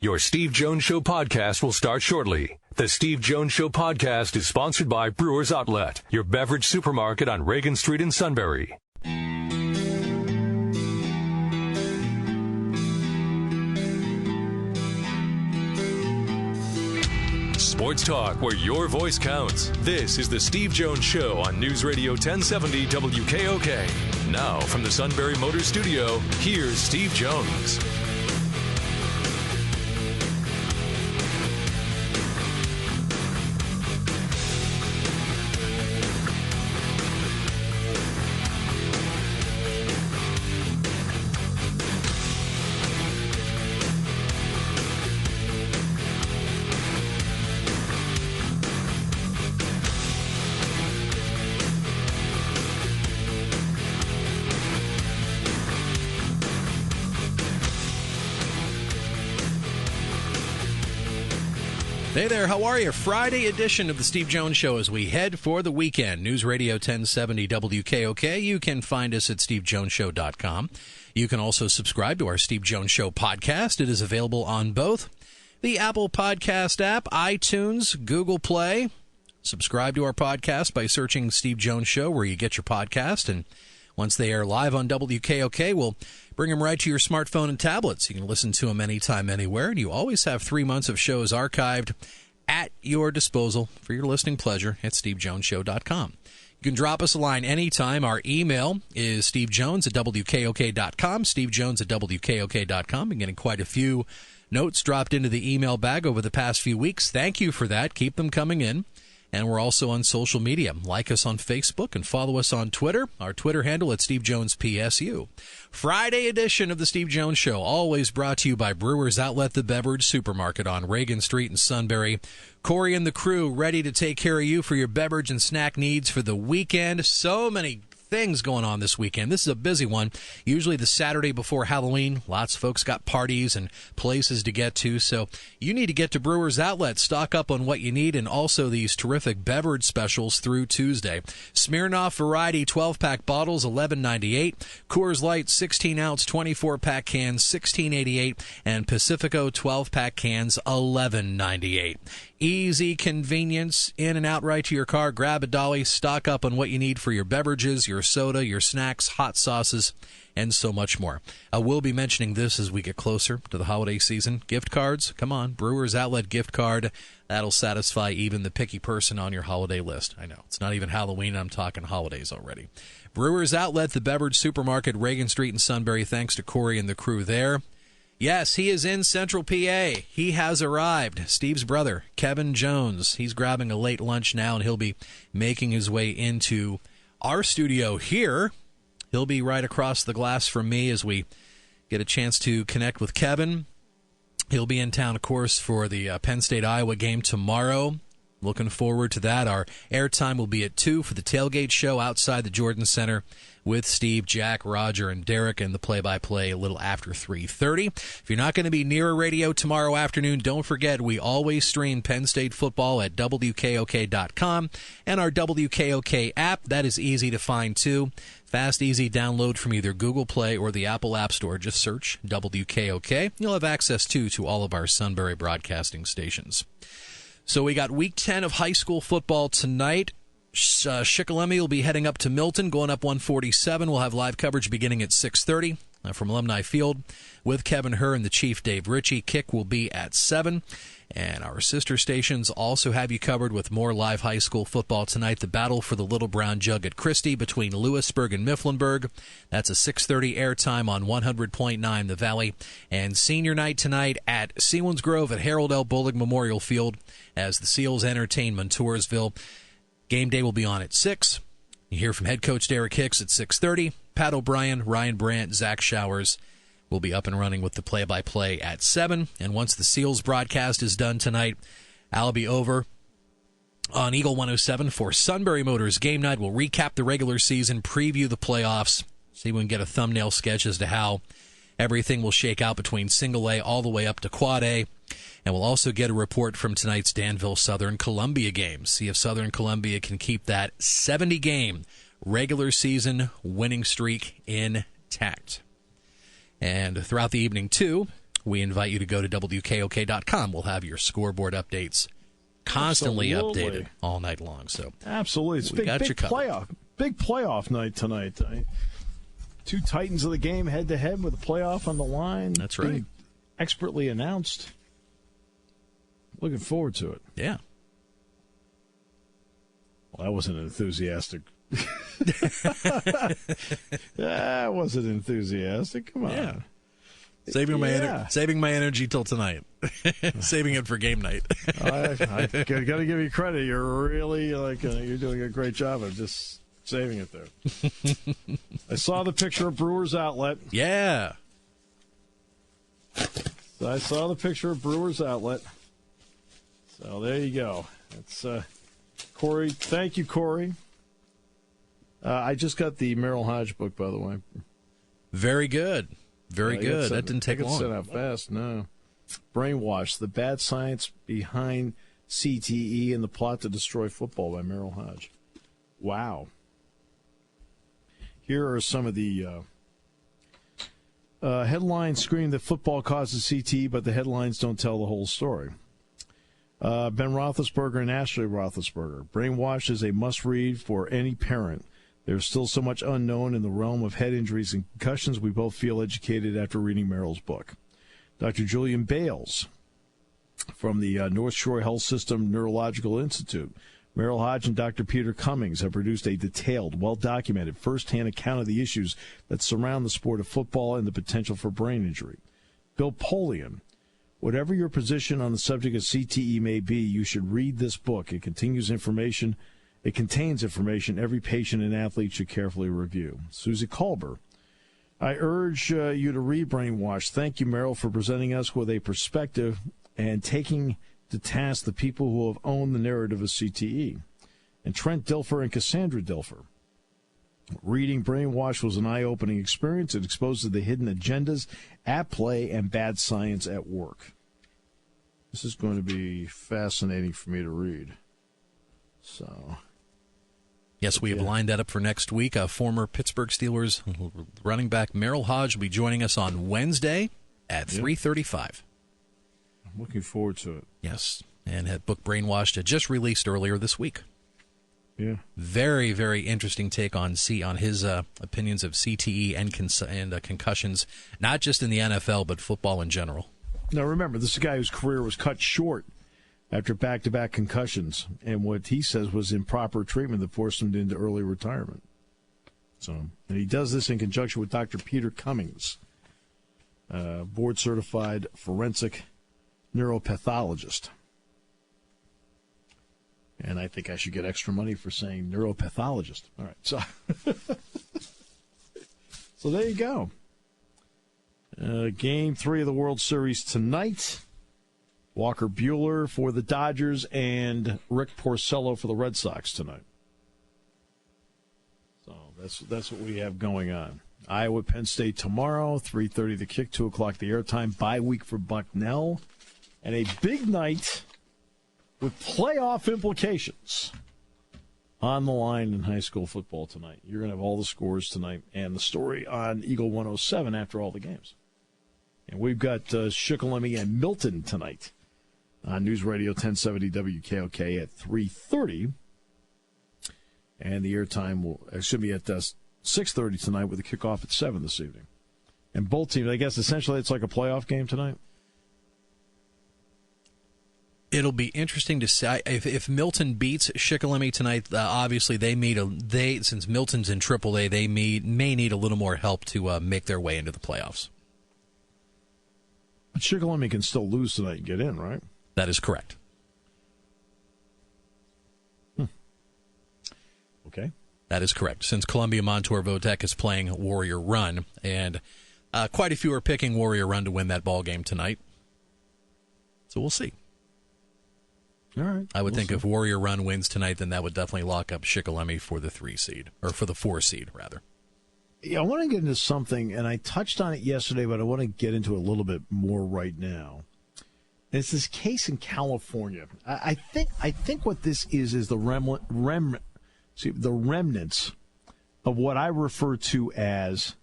Your Steve Jones Show podcast will start shortly. The Steve Jones Show podcast is sponsored by Brewers Outlet, your beverage supermarket on Reagan Street in Sunbury. Sports talk where your voice counts. This is the Steve Jones Show on News Radio 1070 WKOK. Now from the Sunbury Motor Studio, here's Steve Jones. Hey there, how are you? Friday edition of the Steve Jones Show as we head for the weekend. News Radio 1070 WKOK. You can find us at stevejonesshow.com. You can also subscribe to our Steve Jones Show podcast. It is available on both the Apple Podcast app, iTunes, Google Play. Subscribe to our podcast by searching Steve Jones Show where you get your podcast, and once they air live on WKOK, we'll bring them right to your smartphone and tablets. You can listen to them anytime, anywhere, and you always have 3 months of shows archived at your disposal for your listening pleasure at stevejonesshow.com. You can drop us a line anytime. Our email is stevejones@wkok.com, stevejones@wkok.com. Been getting quite a few notes dropped into the email bag over the past few weeks. Thank you for that. Keep them coming in. And we're also on social media. Like us on Facebook and follow us on Twitter. Our Twitter handle at SteveJonesPSU. Friday edition of the Steve Jones Show, always brought to you by Brewers Outlet, the beverage supermarket on Reagan Street in Sunbury. Corey and the crew ready to take care of you for your beverage and snack needs for the weekend. So many things going on this weekend. This is a busy one. Usually the Saturday before Halloween. Lots of folks got parties and places to get to, so you need to get to Brewers Outlet. Stock up on what you need, and also these terrific beverage specials through Tuesday. Smirnoff Variety 12-pack bottles, $11.98. Coors Light 16-ounce 24-pack cans, $16.88. And Pacifico 12-pack cans, $11.98. Easy convenience, in and out right to your car. Grab a dolly, stock up on what you need for your beverages, your soda, your snacks, hot sauces, and so much more. We'll be mentioning this as we get closer to the holiday season. Gift cards, come on, Brewers Outlet gift card. That'll satisfy even the picky person on your holiday list. I know, it's not even Halloween, I'm talking holidays already. Brewers Outlet, the beverage supermarket, Reagan Street in Sunbury. Thanks to Corey and the crew there. Yes, he is in Central PA. He has arrived. Steve's brother, Kevin Jones. He's grabbing a late lunch now, and he'll be making his way into our studio here. He'll be right across the glass from me as we get a chance to connect with Kevin. He'll be in town, of course, for the Penn State-Iowa game tomorrow. Looking forward to that. Our airtime will be at 2 for the tailgate show outside the Jordan Center with Steve, Jack, Roger, and Derek, and the play-by-play a little after 3:30. If you're not going to be near a radio tomorrow afternoon, don't forget we always stream Penn State football at WKOK.com and our WKOK app. That is easy to find, too. Fast, easy download from either Google Play or the Apple App Store. Just search WKOK. You'll have access, too, to all of our Sunbury broadcasting stations. So we got Week 10 of high school football tonight. Shikellamy will be heading up to Milton, going up 147. We'll have live coverage beginning at 6:30 from Alumni Field with Kevin Herr and the Chief Dave Ritchie. Kick will be at 7. And our sister stations also have you covered with more live high school football tonight. The battle for the Little Brown Jug at Christie between Lewisburg and Mifflinburg. That's a 6:30 airtime on 100.9 The Valley. And senior night tonight at Selinsgrove at Harold L. Bullock Memorial Field as the Seals entertain Montoursville. Game day will be on at 6. You hear from head coach Derek Hicks at 6:30. Pat O'Brien, Ryan Brandt, Zach Showers will be up and running with the play-by-play at 7. And once the Seals broadcast is done tonight, I'll be over on Eagle 107 for Sunbury Motors Game Night. We'll recap the regular season, preview the playoffs, see if we can get a thumbnail sketch as to how everything will shake out between Single A all the way up to Quad A. And we'll also get a report from tonight's Danville-Southern Columbia game. See if Southern Columbia can keep that 70-game regular season winning streak intact. And throughout the evening, too, we invite you to go to WKOK.com. We'll have your scoreboard updates constantly updated all night long. So absolutely, it's big playoff night tonight. Two titans of the game head to head with a playoff on the line. That's right. Expertly announced. Looking forward to it. Yeah. Well, that wasn't enthusiastic. That wasn't enthusiastic. Come on. Yeah. Saving my energy till tonight. Saving it for game night. I got to give you credit. You're really you're doing a great job of just saving it there. I saw the picture of Brewers Outlet. Yeah. So I saw the picture of Brewers Outlet. So there you go. It's Corey. Thank you, Corey. I just got the Merrill Hodge book, by the way. Very good. Very good. That didn't take long. Sent out fast. No. Brainwash: The Bad Science Behind CTE and the Plot to Destroy Football by Merrill Hodge. Wow. Here are some of the headlines scream that football causes CTE, but the headlines don't tell the whole story. Ben Roethlisberger and Ashley Roethlisberger. Brainwash is a must-read for any parent. There's still so much unknown in the realm of head injuries and concussions. We both feel educated after reading Merrill's book. Dr. Julian Bales from the North Shore Health System Neurological Institute. Merrill Hodge and Dr. Peter Cummings have produced a detailed, well-documented, first-hand account of the issues that surround the sport of football and the potential for brain injury. Bill Polian. Whatever your position on the subject of CTE may be, you should read this book. It contains information every patient and athlete should carefully review. Susie Kolber. I urge you to read Brainwash. Thank you, Merrill, for presenting us with a perspective and taking to task the people who have owned the narrative of CTE. And Trent Dilfer and Cassandra Dilfer. Reading Brainwash was an eye-opening experience. It exposes the hidden agendas at play and bad science at work. This is going to be fascinating for me to read. So, yes, we have lined that up for next week. Former Pittsburgh Steelers running back Merrill Hodge will be joining us on Wednesday at 3:35. I'm looking forward to it. Yes, and had book Brainwashed just released earlier this week. Yeah, very, very interesting take on his opinions of CTE and concussions, not just in the NFL but football in general. Now remember, this is a guy whose career was cut short after back-to-back concussions, and what he says was improper treatment that forced him into early retirement. So, and he does this in conjunction with Dr. Peter Cummings, board-certified forensic neuropathologist. And I think I should get extra money for saying neuropathologist. All right, so there you go. Game 3 of the World Series tonight. Walker Buehler for the Dodgers and Rick Porcello for the Red Sox tonight. So that's what we have going on. Iowa, Penn State tomorrow, 3:30 the kick, 2 o'clock the airtime. Bye week for Bucknell. And a big night with playoff implications on the line in high school football tonight. You're going to have all the scores tonight and the story on Eagle 107 after all the games. And we've got Shikellamy and Milton tonight on News Radio 1070 WKOK at 3:30. And the airtime should be at 6:30 tonight with a kickoff at 7 this evening. And both teams, I guess essentially it's like a playoff game tonight. It'll be interesting to see if Milton beats Shikellamy tonight. Obviously, since Milton's in AAA, they may need a little more help to make their way into the playoffs. But Shikellamy can still lose tonight and get in, right? That is correct. Okay. That is correct. Since Columbia Montour Vodek is playing Warrior Run, and quite a few are picking Warrior Run to win that ball game tonight. So we'll see. All right. I would think if Warrior Run wins tonight, then that would definitely lock up Shikellamy for the 3 seed, or for the 4 seed, rather. Yeah, I want to get into something, and I touched on it yesterday, but I want to get into it a little bit more right now. And it's this case in California. I think what this is the remnants of what I refer to as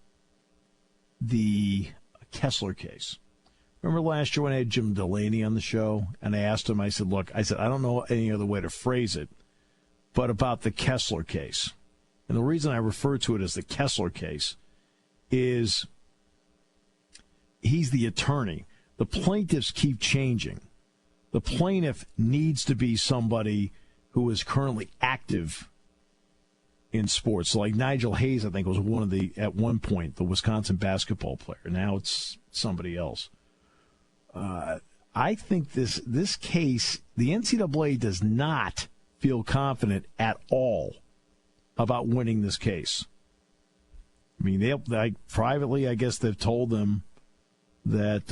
the Kessler case. Remember last year when I had Jim Delaney on the show, and I asked him, I said, I don't know any other way to phrase it, but about the Kessler case. And the reason I refer to it as the Kessler case is he's the attorney. The plaintiffs keep changing. The plaintiff needs to be somebody who is currently active in sports. So like Nigel Hayes, I think, was at one point, the Wisconsin basketball player. Now it's somebody else. I think this case, the NCAA does not feel confident at all about winning this case. I mean, privately, I guess they've told them that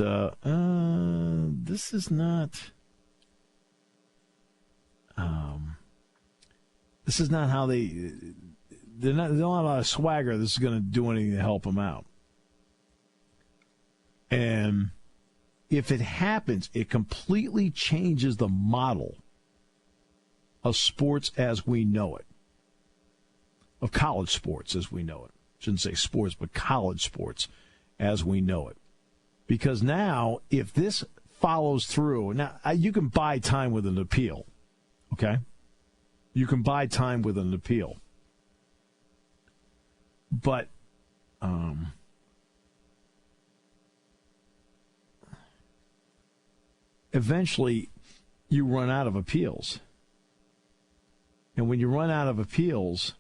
this is not how they're not a lot of swagger. This is going to do anything to help them out. And if it happens, it completely changes the model of sports as we know it, of college sports as we know it. Shouldn't say sports, but college sports as we know it. Because now, if this follows through, now you can buy time with an appeal, okay? You can buy time with an appeal. But eventually you run out of appeals. And when you run out of appeals,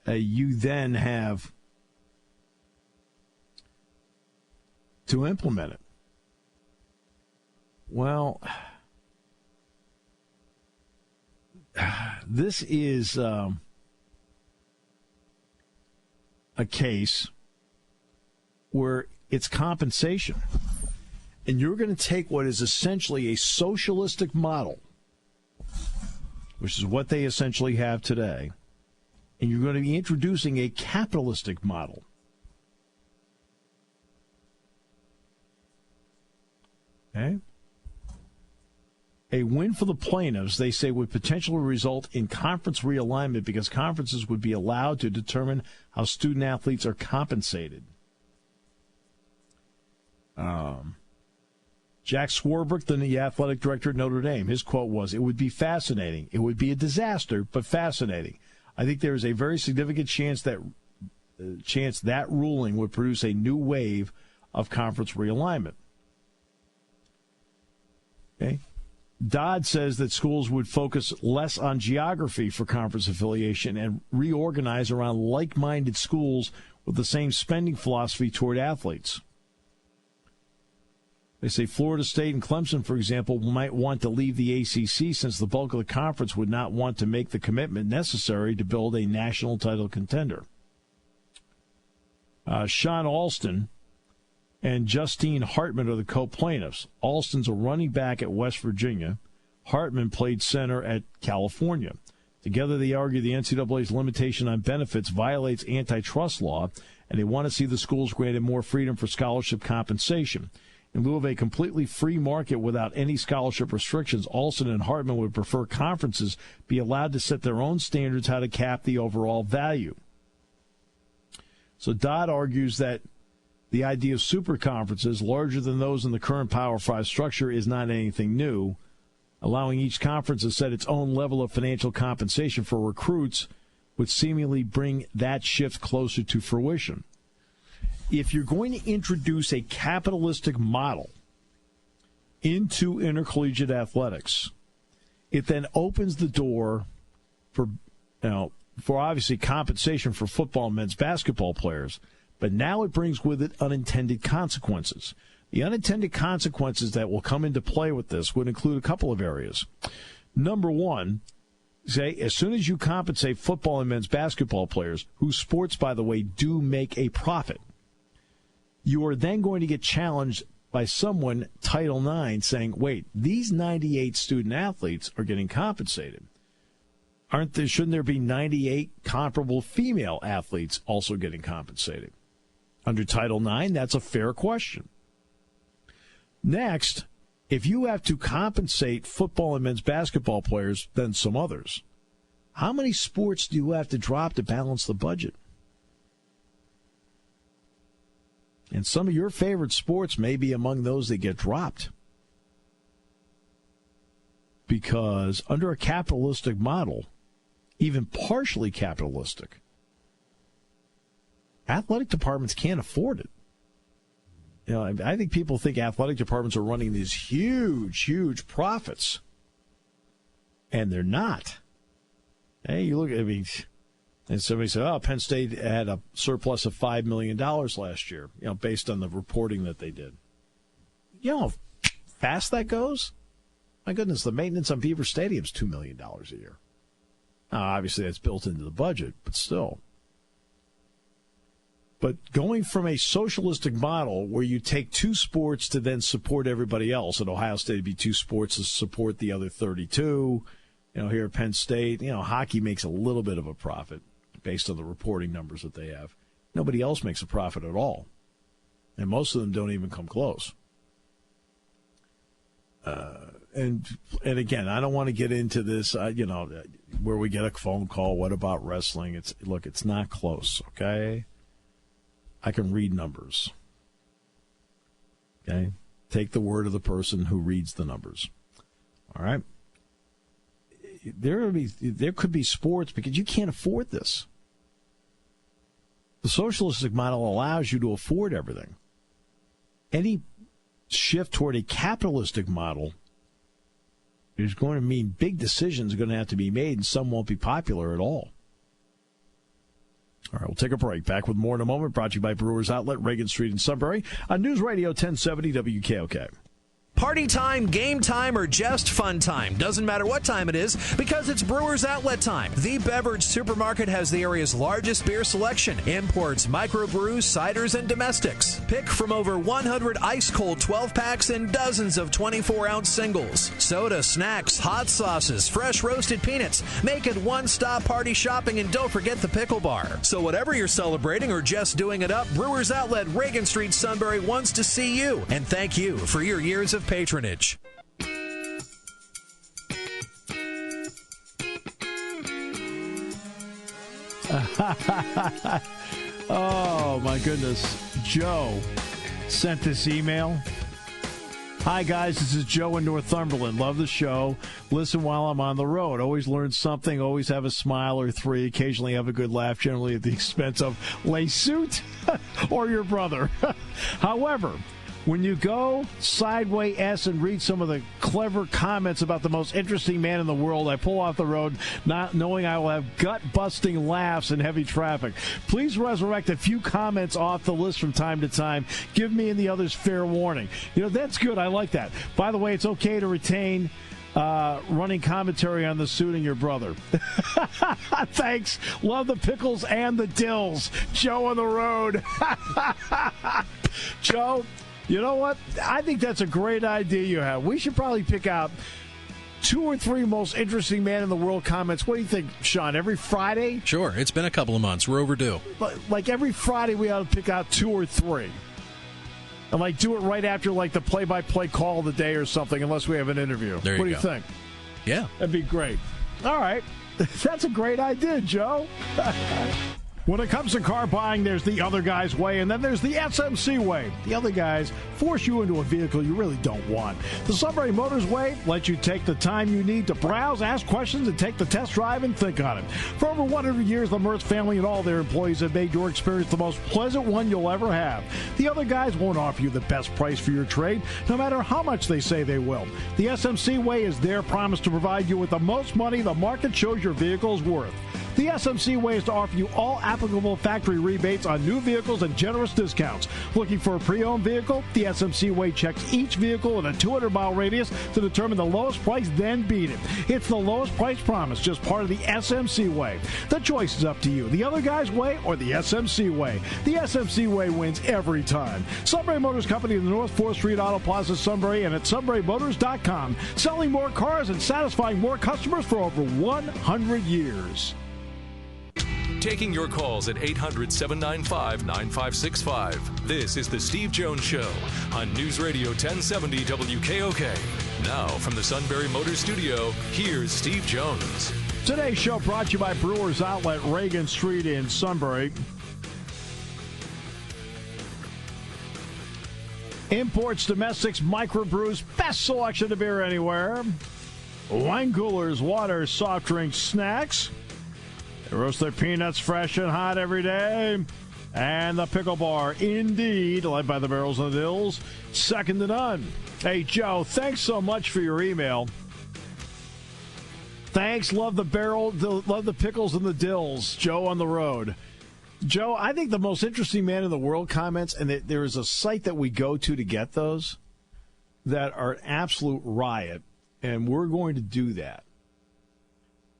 you then have to implement it. Well, this is a case where it's compensation. And you're going to take what is essentially a socialistic model, which is what they essentially have today, and you're going to be introducing a capitalistic model. Okay? A win for the plaintiffs, they say, would potentially result in conference realignment because conferences would be allowed to determine how student athletes are compensated. Jack Swarbrick, the athletic director at Notre Dame, his quote was, "It would be fascinating. It would be a disaster, but fascinating. I think there is a very significant chance that ruling would produce a new wave of conference realignment." Okay. Dodd says that schools would focus less on geography for conference affiliation and reorganize around like-minded schools with the same spending philosophy toward athletes. They say Florida State and Clemson, for example, might want to leave the ACC since the bulk of the conference would not want to make the commitment necessary to build a national title contender. Shawn Alston and Justine Hartman are the co-plaintiffs. Alston's a running back at West Virginia. Hartman played center at California. Together, they argue the NCAA's limitation on benefits violates antitrust law, and they want to see the schools granted more freedom for scholarship compensation. In lieu of a completely free market without any scholarship restrictions, Alston and Hartman would prefer conferences be allowed to set their own standards how to cap the overall value. So Dodd argues that the idea of super conferences, larger than those in the current Power 5 structure, is not anything new. Allowing each conference to set its own level of financial compensation for recruits would seemingly bring that shift closer to fruition. If you're going to introduce a capitalistic model into intercollegiate athletics, it then opens the door for obviously compensation for football and men's basketball players, but now it brings with it unintended consequences. The unintended consequences that will come into play with this would include a couple of areas. Number one, say, as soon as you compensate football and men's basketball players, whose sports, by the way, do make a profit, you are then going to get challenged by someone, Title IX, saying, wait, these 98 student athletes are getting compensated. Shouldn't there be 98 comparable female athletes also getting compensated? Under Title IX, that's a fair question. Next, if you have to compensate football and men's basketball players than some others, how many sports do you have to drop to balance the budget? And some of your favorite sports may be among those that get dropped. Because under a capitalistic model, even partially capitalistic, athletic departments can't afford it. You know, I think people think athletic departments are running these huge, huge profits. And they're not. Hey, you look at, and somebody said, oh, Penn State had a surplus of $5 million last year, based on the reporting that they did. You know how fast that goes? My goodness, the maintenance on Beaver Stadium is $2 million a year. Now, obviously, that's built into the budget, but still. But going from a socialistic model where you take two sports to then support everybody else, at Ohio State, it'd be two sports to support the other 32. Here at Penn State, hockey makes a little bit of a profit based on the reporting numbers that they have. Nobody else makes a profit at all. And most of them don't even come close. And again, I don't want to get into this, where we get a phone call, what about wrestling? It's not close, okay? I can read numbers. Okay? Take the word of the person who reads the numbers. All right? There could be sports because you can't afford this. The socialistic model allows you to afford everything. Any shift toward a capitalistic model is going to mean big decisions are going to have to be made, and some won't be popular at all. All right, we'll take a break. Back with more in a moment. Brought to you by Brewers Outlet, Reagan Street in Sunbury, on News Radio 1070 WKOK. Party time, game time, or just fun time. Doesn't matter what time it is, because it's Brewers Outlet time. The beverage supermarket has the area's largest beer selection. Imports, microbrews, ciders, and domestics. Pick from over 100 ice-cold 12-packs and dozens of 24-ounce singles. Soda, snacks, hot sauces, fresh roasted peanuts. Make it one-stop party shopping, and don't forget the pickle bar. So whatever you're celebrating or just doing it up, Brewers Outlet, Reagan Street, Sunbury wants to see you. And thank you for your years of patronage. Oh, my goodness. Joe sent this email. Hi, guys. This is Joe in Northumberland. Love the show. Listen while I'm on the road. Always learn something. Always have a smile or three. Occasionally have a good laugh, generally at the expense of lay suit or your brother. However, when you go sideways S and read some of the clever comments about the most interesting man in the world, I pull off the road not knowing I will have gut-busting laughs in heavy traffic. Please resurrect a few comments off the list from time to time. Give me and the others fair warning. That's good. I like that. By the way, it's okay to retain running commentary on the suit and your brother. Thanks. Love the pickles and the dills. Joe on the road. Joe, you know what? I think that's a great idea you have. We should probably pick out 2 or 3 most interesting man in the world comments. What do you think, Shawn? Every Friday? Sure. It's been a couple of months. We're overdue. Like every Friday we ought to pick out 2 or 3. And do it right after the play-by-play call of the day or something, unless we have an interview. What do you think? Yeah. That'd be great. All right. That's a great idea, Joe. When it comes to car buying, there's the other guy's way, and then there's the SMC way. The other guys force you into a vehicle you really don't want. The Sunbury Motors way lets you take the time you need to browse, ask questions, and take the test drive and think on it. For over 100 years, the Mertz family and all their employees have made your experience the most pleasant one you'll ever have. The other guys won't offer you the best price for your trade, no matter how much they say they will. The SMC way is their promise to provide you with the most money the market shows your vehicle is worth. The SMC way is to offer you all applicable factory rebates on new vehicles and generous discounts. Looking for a pre-owned vehicle? The SMC way checks each vehicle in a 200-mile radius to determine the lowest price, then beat it. It's the lowest price promise, just part of the SMC way. The choice is up to you. The other guy's way or the SMC way. The SMC way wins every time. Sunbury Motors Company in the North 4th Street Auto Plaza, Sunbury, and at sunburymotors.com. Selling more cars and satisfying more customers for over 100 years. Taking your calls at 800-795-9565. This is the Steve Jones Show on News Radio 1070 WKOK. Now, from the Sunbury Motors Studio, here's Steve Jones. Today's show brought to you by Brewers Outlet, Reagan Street in Sunbury. Imports, domestics, microbrews, best selection of beer anywhere. Wine coolers, water, soft drinks, snacks. They roast their peanuts fresh and hot every day. And the Pickle Bar, indeed, led by the Barrels and the Dills, second to none. Hey, Joe, thanks so much for your email. Thanks, love the pickles and the dills. Joe on the road. Joe, I think the most interesting man in the world comments, and there is a site that we go to get those that are an absolute riot, and we're going to do that.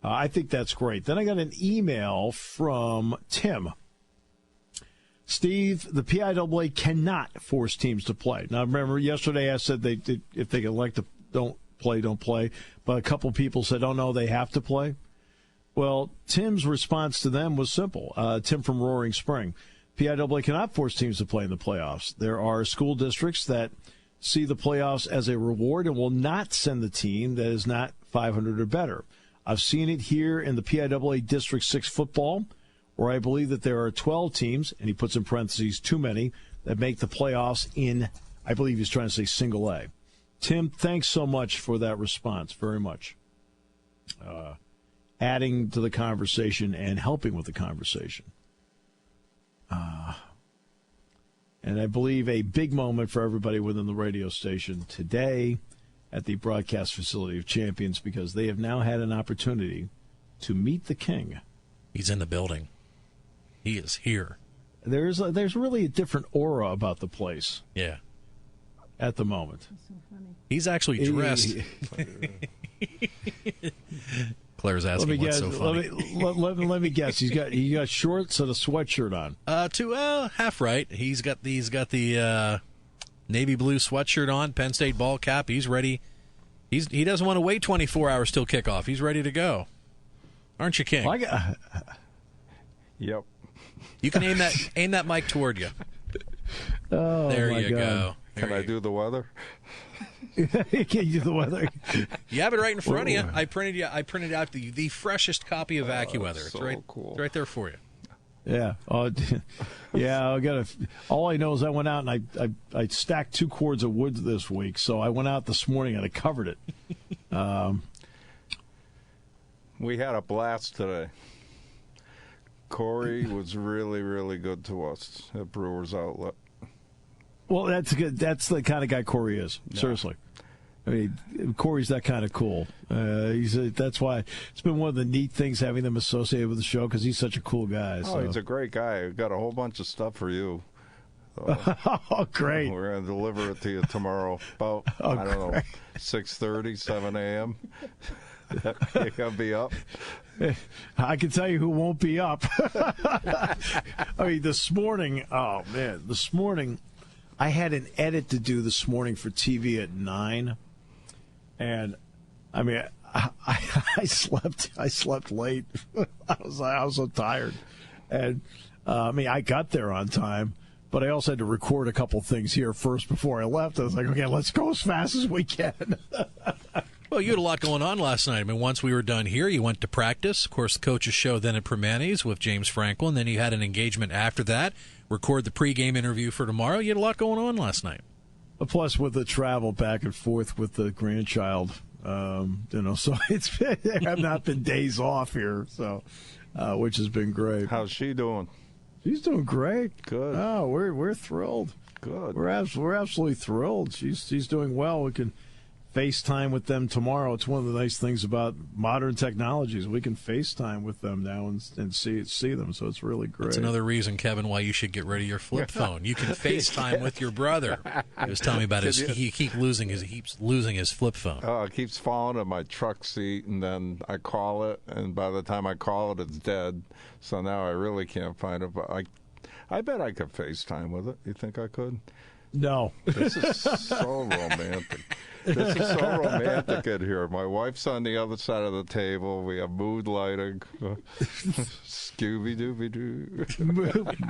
I think that's great. Then I got an email from Tim. Steve, the PIAA cannot force teams to play. Now, remember, yesterday I said if they elect to don't play. But a couple people said, oh, no, they have to play. Well, Tim's response to them was simple. Tim from Roaring Spring. PIAA cannot force teams to play in the playoffs. There are school districts that see the playoffs as a reward and will not send the team that is not 500 or better. I've seen it here in the PIAA District 6 football, where I believe that there are 12 teams, and he puts in parentheses, too many, that make the playoffs in, I believe he's trying to say single A. Tim, thanks so much for that response, very much. Adding to the conversation and helping with the conversation. And I believe a big moment for everybody within the radio station today at the broadcast facility of Champions, because they have now had an opportunity to meet the king. He's in the building. He is here. There's really a different aura about the place. Yeah. At the moment. That's so funny. He's actually dressed. Claire's asking what's so funny. Let me guess. He got shorts and a sweatshirt on. Half right. He's got the navy blue sweatshirt on, Penn State ball cap. He's ready. He doesn't want to wait 24 hours till kickoff. He's ready to go. Aren't you, King? Yep. You can aim that mic toward you. Oh, there my you God. go. Can I do the weather? Can you do the weather? You have it right in front of you. I printed out the freshest copy of AccuWeather. It's so right, cool. It's right there for you. Yeah. Yeah. All I know is I went out and I stacked 2 cords of wood this week. So I went out this morning and I covered it. We had a blast today. Corey was really, really good to us at Brewers Outlet. Well, that's good. That's the kind of guy Corey is. Yeah. Seriously. I mean, Corey's that kind of cool. That's why it's been one of the neat things having them associated with the show, because he's such a cool guy. Oh, he's a great guy. We've got a whole bunch of stuff for you. So oh, great. We're going to deliver it to you tomorrow about, 6:30, 7 a.m. You're going to be up? I can tell you who won't be up. I mean, this morning, I had an edit to do this morning for TV at 9, and I mean, I slept late. I was so tired, and I got there on time, but I also had to record a couple things here first before I left. I was like, okay, let's go as fast as we can. Well, you had a lot going on last night. I mean, once we were done here, you went to practice. Of course, the coach's show then at Permanis with James Frankel, and then you had an engagement after that. Record the pregame interview for tomorrow. You had a lot going on last night. Plus, with the travel back and forth with the grandchild, so there have not been days off here, so which has been great. How's she doing? She's doing great. Good. Oh, we're thrilled. Good. We're absolutely thrilled. She's doing well. We can FaceTime with them tomorrow. It's one of the nice things about modern technologies. We can FaceTime with them now and see them, so it's really great. That's another reason, Kevin, why you should get rid of your flip phone. You can FaceTime with your brother. He was telling me about he keeps losing his flip phone. Oh, it keeps falling in my truck seat, and then I call it, and by the time I call it, it's dead. So now I really can't find it. But I bet I could FaceTime with it. You think I could? No. This is so romantic. This is so romantic in here. My wife's on the other side of the table. We have mood lighting. Scooby-Dooby-Doo.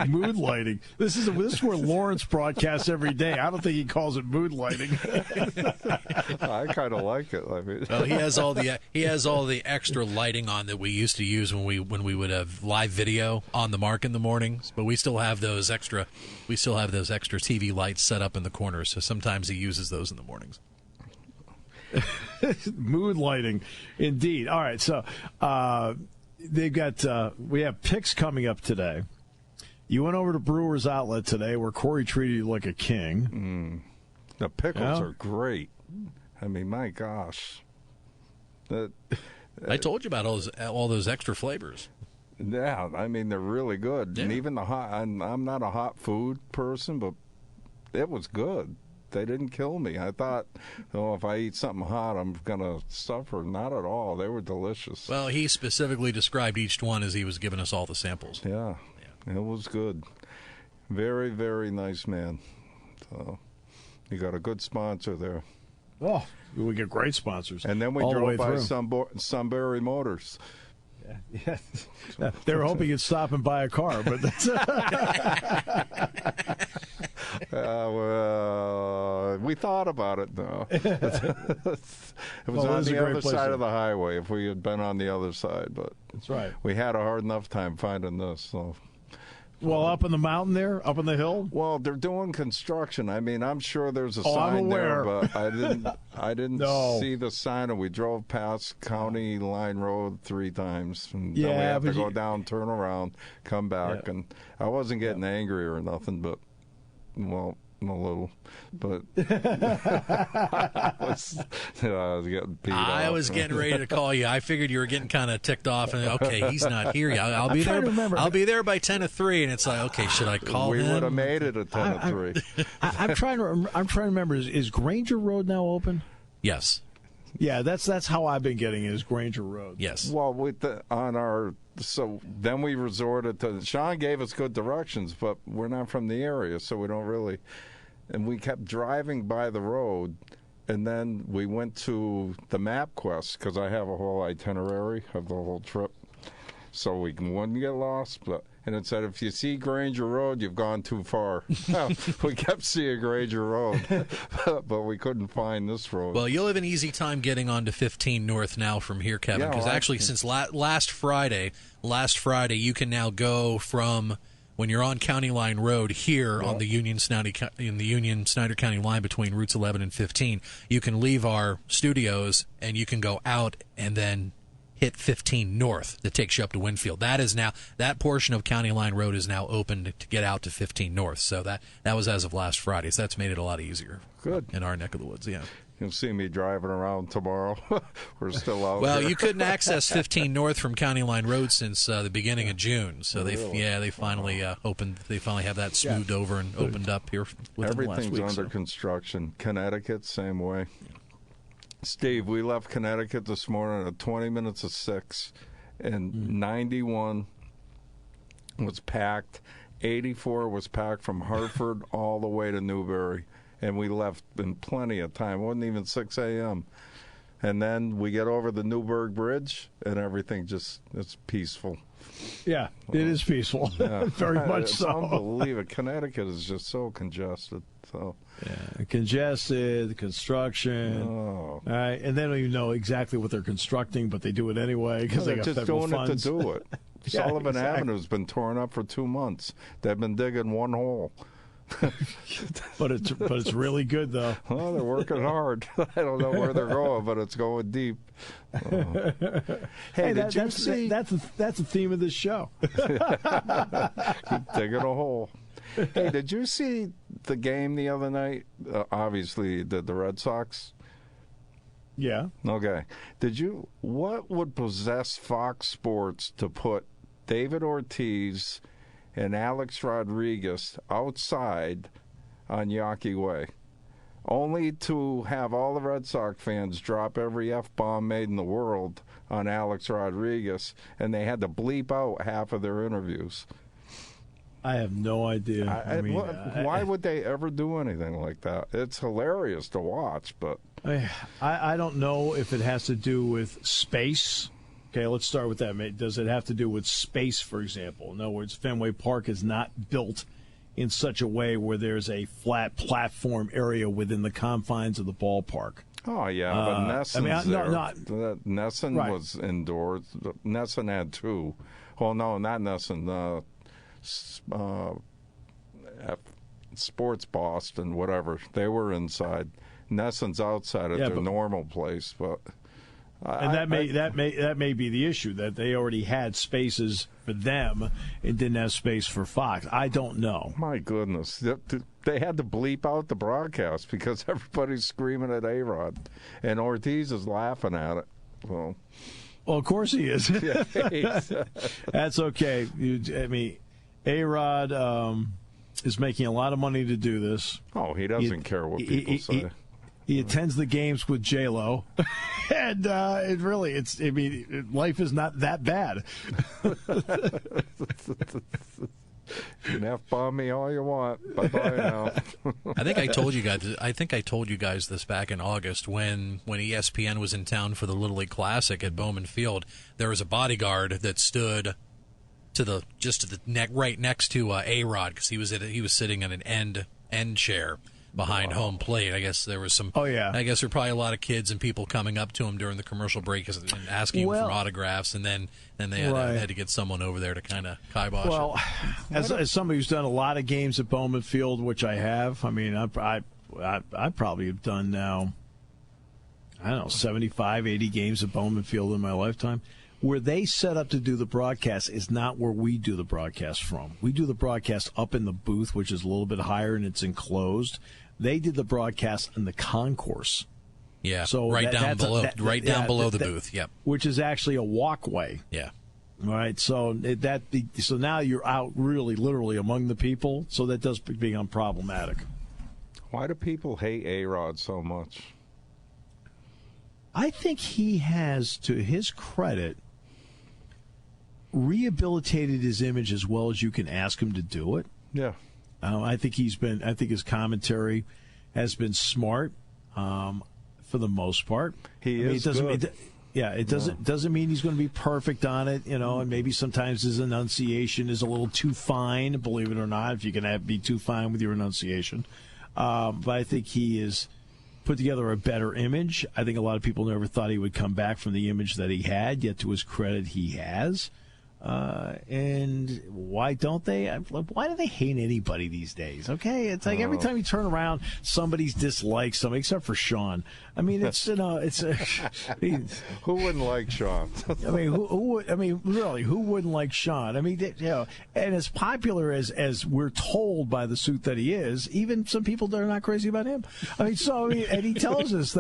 Mood lighting. This is where Lawrence broadcasts every day. I don't think he calls it mood lighting. I kind of like it. I mean, well, he has all the extra lighting on that we used to use when we would have live video on the mark in the mornings. But we still have those extra TV lights set set up in the corners, so sometimes he uses those in the mornings. Mood lighting, indeed. All right, so they've got we have picks coming up today. You went over to Brewers Outlet today, where Corey treated you like a king. The pickles are great. I mean, my gosh. I told you about all those extra flavors. Yeah, I mean, they're really good. Yeah. And even the hot, I'm not a hot food person, but it was good. They didn't kill me. I thought, if I eat something hot, I'm going to suffer. Not at all. They were delicious. Well, he specifically described each one as he was giving us all the samples. Yeah. It was good. Very, very nice man. So you got a good sponsor there. Oh, we get great sponsors. And then we drove by Sunbury Motors. Yeah. They were hoping you'd stop and buy a car, but that's well, we thought about it, though. It was on the other side of the highway if we had been on the other side, but that's right. We had a hard enough time finding this. So. Well, up in the mountain there, up on the hill. Well, they're doing construction. I mean, I'm sure there's a sign there, but I didn't see the sign, and we drove past County Line Road 3 times, and then we had to go down, turn around, come back, and I wasn't getting angry or nothing, but a little, but I was getting beat off. I was getting ready to call you. I figured you were getting kind of ticked off, and okay, he's not here. I'll be there. I'll be there by 10:03, and it's like, okay, should I call him? We would have made it at 10:03. I'm trying to remember. Is Granger Road now open? Yes. Yeah, that's how I've been getting it, is Granger Road. Yes. Well, so then we resorted to, Shawn gave us good directions, but we're not from the area, so we don't really, and we kept driving by the road, and then we went to the MapQuest, because I have a whole itinerary of the whole trip, so we wouldn't get lost, and it said, if you see Granger Road, you've gone too far. We kept seeing Granger Road, but we couldn't find this road. Well, you'll have an easy time getting onto 15 North now from here, Kevin, because actually since last Friday, you can now go from when you're on County Line Road here on the Union-Snyder County line between routes 11 and 15, you can leave our studios and you can go out and then hit 15 North that takes you up to Winfield. That portion of County Line Road is now open to get out to 15 North. So that was as of last Friday. So that's made it a lot easier. Good. In our neck of the woods, yeah. You'll see me driving around tomorrow. We're still out Well, there. you couldn't access 15 North from County Line Road since the beginning of June. So they finally opened. They finally have that smoothed over and opened up here within the last week. Everything's under construction. Connecticut, same way. Steve, we left Connecticut this morning at 20 minutes of 6, and 91 was packed. 84 was packed from Hartford all the way to Newbury, and we left in plenty of time. It wasn't even 6 a.m. And then we get over the Newburgh Bridge, and everything it's peaceful. Yeah, it is peaceful. Yeah. Very much it's so. Unbelievable. Connecticut is just so congested. So. Yeah, congested, construction. Oh. And they don't even know exactly what they're constructing, but they do it anyway because they got just federal doing funds. it to do it. Sullivan Avenue's been torn up for 2 months. They've been digging one hole. But it's really good though. Well, they're working hard. I don't know where they're going, but it's going deep. Hey, did you see? That's the theme of this show. Keep digging a hole. Hey, did you see the game the other night? Obviously, the Red Sox. Yeah. Okay. What would possess Fox Sports to put David Ortiz and Alex Rodriguez outside on Yawkey Way, only to have all the Red Sox fans drop every F-bomb made in the world on Alex Rodriguez, and they had to bleep out half of their interviews? I have no idea. Why would they ever do anything like that? It's hilarious to watch, but I don't know if it has to do with space. Okay, let's start with that. Does it have to do with space, for example? In other words, Fenway Park is not built in such a way where there's a flat platform area within the confines of the ballpark. Oh, yeah, but Nesson's there. Nesson right. was indoors. Nesson had 2. Well, no, not Nesson. Sports Boston, whatever. They were inside. Nesson's outside at their normal place, but that may be the issue, that they already had spaces for them and didn't have space for Fox. I don't know. My goodness, they had to bleep out the broadcast because everybody's screaming at A-Rod, and Ortiz is laughing at it. Well, of course he is. That's okay. A-Rod is making a lot of money to do this. Oh, he doesn't care what people say. He attends the games with J-Lo, and life is not that bad. You can F-bomb me all you want. Bye-bye now. I think I told you guys this back in August when ESPN was in town for the Little League Classic at Bowman Field. There was a bodyguard that stood to the neck right next to A-Rod because he was sitting in an end chair behind home plate. I guess there was some. Oh yeah. I guess there were probably a lot of kids and people coming up to him during the commercial break and asking him for autographs, and then they had to get someone over there to kind of kibosh it. Well, as somebody who's done a lot of games at Bowman Field, which I have, I mean, I probably have done now, I don't know, 75, 80 games at Bowman Field in my lifetime. Where they set up to do the broadcast is not where we do the broadcast from. We do the broadcast up in the booth, which is a little bit higher and it's enclosed. They did the broadcast in the concourse. Yeah, so down below the booth. Yep, which is actually a walkway. Yeah. All right. So now you're out really, literally among the people. So that does become problematic. Why do people hate A-Rod so much? I think he has, to his credit, rehabilitated his image as well as you can ask him to do it. Yeah. I think his commentary has been smart for the most part. It doesn't mean he's going to be perfect on it, and maybe sometimes his enunciation is a little too fine, believe it or not, if you can be too fine with your enunciation. But I think he is put together a better image. I think a lot of people never thought he would come back from the image that he had, yet to his credit, he has. And why don't they? Why do they hate anybody these days? Okay, it's like every time you turn around, somebody's disliked somebody, except for Shawn. I mean, who wouldn't like Shawn? I mean, who wouldn't like Shawn? I mean, and as popular as we're told by the suit that he is, even some people that are not crazy about him. And he tells us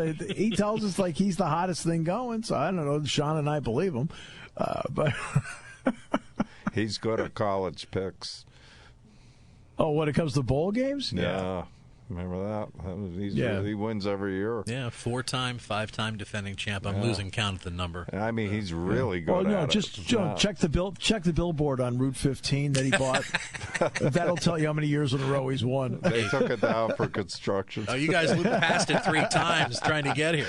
like he's the hottest thing going. So I don't know, Shawn and I believe him, but. He's good at college picks. Oh, when it comes to bowl games? Yeah. Remember that? He wins every year. Yeah, 4-time, 5-time defending champ. I'm losing count of the number. I mean, he's really good at it. Just check the billboard on Route 15 that he bought. That'll tell you how many years in a row he's won. They took it down for construction. Oh, you guys passed it 3 times trying to get here.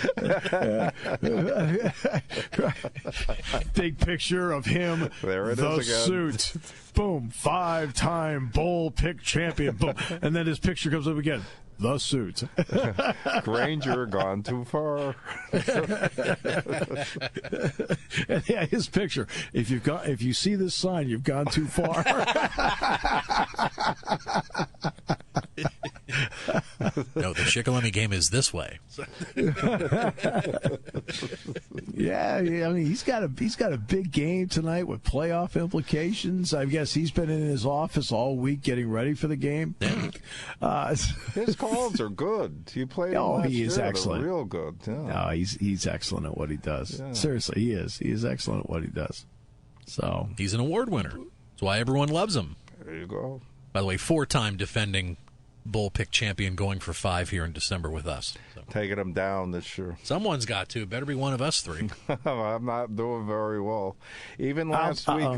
Big picture of him. There it the is again. Suit. Boom, 5-time bowl pick champion. Boom. And then his picture comes up again. The Suit. Granger gone too far. Yeah, his picture. If you see this sign, you've gone too far. No, the Shikellamy game is this way. Yeah, I mean he's got a big game tonight with playoff implications. I guess he's been in his office all week getting ready for the game. His calls are good. You played him last he is year. excellent. They're real good. Yeah. No, he's excellent at what he does. Yeah. Seriously, he is. He is excellent at what he does. So he's an award winner. That's why everyone loves him. There you go. By the way, 4-time defending bowl pick champion, going for 5 here in December with us. So. Taking him down this year. Someone's got to. Better be one of us 3. I'm not doing very well. Even last week.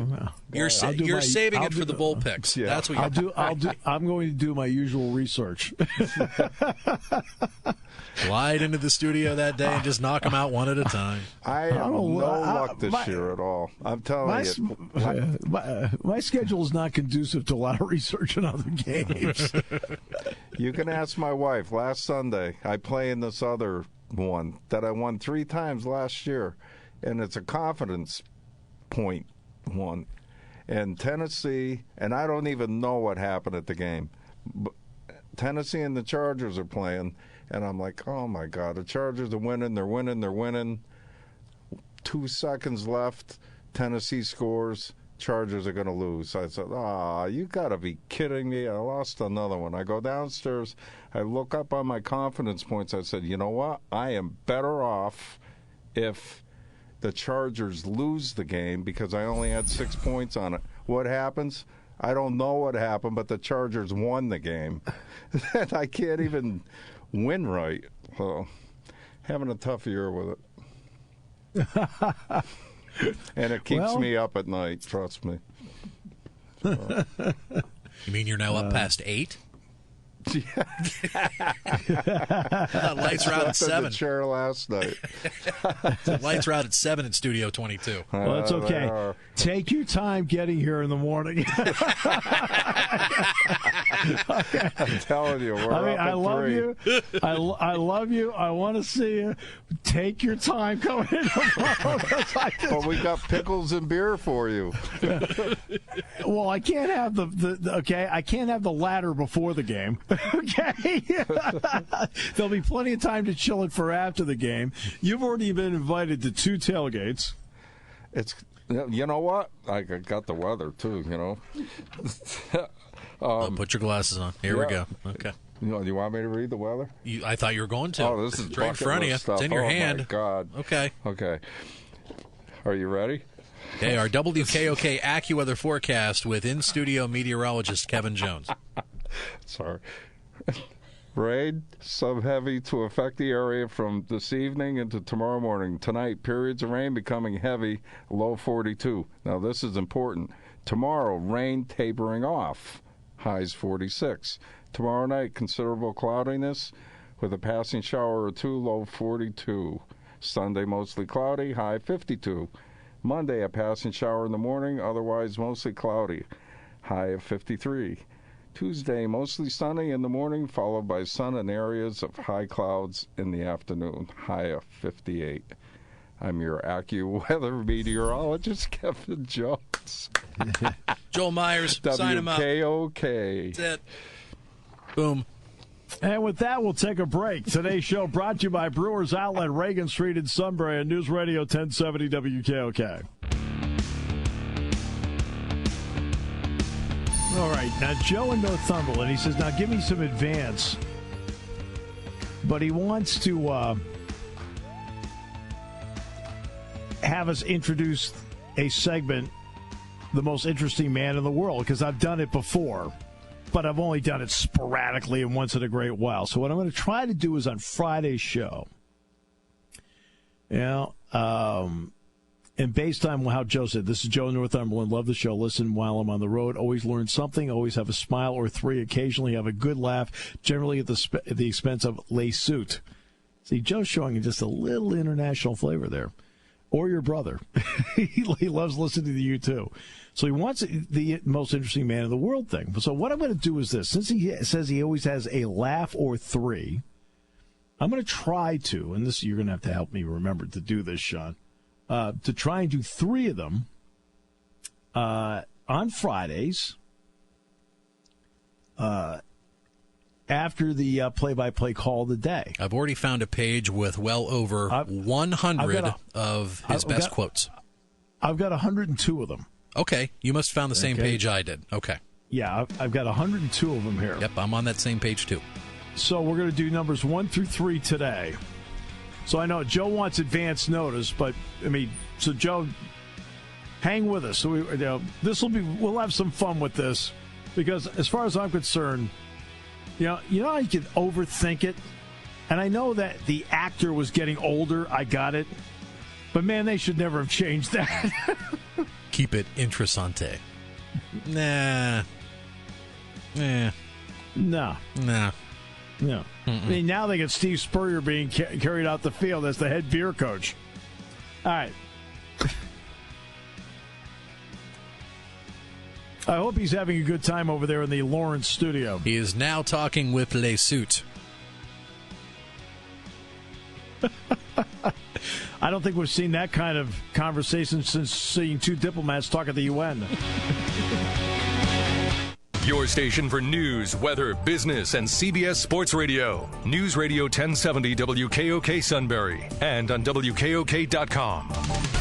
You're saving it for the bowl picks. Yeah. That's what I'm going to do my usual research. Glide into the studio that day and just knock them out one at a time. I have no luck this year at all. I'm telling you. My schedule is not conducive to a lot of research in other games. You can ask my wife. Last Sunday, I play in this other one that I won 3 times last year, and it's a confidence point one. And Tennessee, and I don't even know what happened at the game. Tennessee and the Chargers are playing, and I'm like, oh my God, the Chargers are winning. They're winning. 2 seconds left. Tennessee scores. Chargers are going to lose. I said, you got to be kidding me. I lost another one. I go downstairs. I look up on my confidence points. I said, you know what? I am better off if the Chargers lose the game because I only had 6 points on it. What happens? I don't know what happened, but the Chargers won the game. And I can't even win right. So, having a tough year with it. And it keeps me up at night, trust me. So. You mean you're now up past 8? Yeah. Lights are out at 7. The chair last night. Lights are out at 7 in Studio 22. Well, that's okay. Take your time getting here in the morning. Okay. I'm telling you, we're up at I love 3. you. I love you. I want to see you. Take your time coming in tomorrow. But we got pickles and beer for you. Well, I can't have I can't have the ladder before the game. Okay. There'll be plenty of time to chill it for after the game. You've already been invited to 2 tailgates. You know what? I got the weather too. Put your glasses on. Here we go. Okay. You want me to read the weather? I thought you were going to. Oh, this is it's right in front of you. Stuff. It's in your hand. Oh my God. Okay. Are you ready? Okay, our WKOK AccuWeather forecast with in-studio meteorologist Kevin Jones. Sorry. Rain, some heavy to affect the area from this evening into tomorrow morning. Tonight, periods of rain becoming heavy, low 42. Now, this is important. Tomorrow, rain tapering off, highs 46. Tomorrow night, considerable cloudiness with a passing shower or 2, low 42. Sunday, mostly cloudy, high 52. Monday, a passing shower in the morning, otherwise mostly cloudy, high of 53. Tuesday, mostly sunny in the morning, followed by sun and areas of high clouds in the afternoon, high of 58. I'm your AccuWeather meteorologist, Kevin Jones. Joel Myers, sign him up. WKOK. That's it. Boom. And with that, we'll take a break. Today's show brought to you by Brewers Outlet, Reagan Street in Sunbury, on News Radio 1070 WKOK. All right, now Joe in Northumberland, he says, now give me some advance. But he wants to have us introduce a segment, The Most Interesting Man in the World, because I've done it before, but I've only done it sporadically and once in a great while. So what I'm going to try to do is on Friday's show, and based on how Joe said, this is Joe in Northumberland, love the show, listen while I'm on the road, always learn something, always have a smile or 3, occasionally have a good laugh, generally at the expense of lay suit. See, Joe's showing just a little international flavor there. Or your brother. He loves listening to you, too. So he wants the most interesting man in the world thing. So what I'm going to do is this. Since he says he always has a laugh or 3, I'm going to try to, and this you're going to have to help me remember to do this, Shawn, to try and do 3 of them on Fridays after the play-by-play call of the day. I've already found a page with well over 100 of his best quotes. I've got 102 of them. Okay. You must have found the same page I did. Okay. Yeah, I've got 102 of them here. Yep, I'm on that same page, too. So we're going to do numbers 1 through 3 today. So I know Joe wants advance notice, but, so Joe, hang with us. So we'll have some fun with this, because as far as I'm concerned, you know how you can overthink it? And I know that the actor was getting older. I got it. But, man, they should never have changed that. Keep it interessante. Nah. No. Nah. No. Now they get Steve Spurrier being carried out the field as the head beer coach. All right. I hope he's having a good time over there in the Lawrence studio. He is now talking with Les Suits. I don't think we've seen that kind of conversation since seeing 2 diplomats talk at the UN. Your station for news, weather, business, and CBS Sports Radio. News Radio 1070 WKOK Sunbury and on WKOK.com.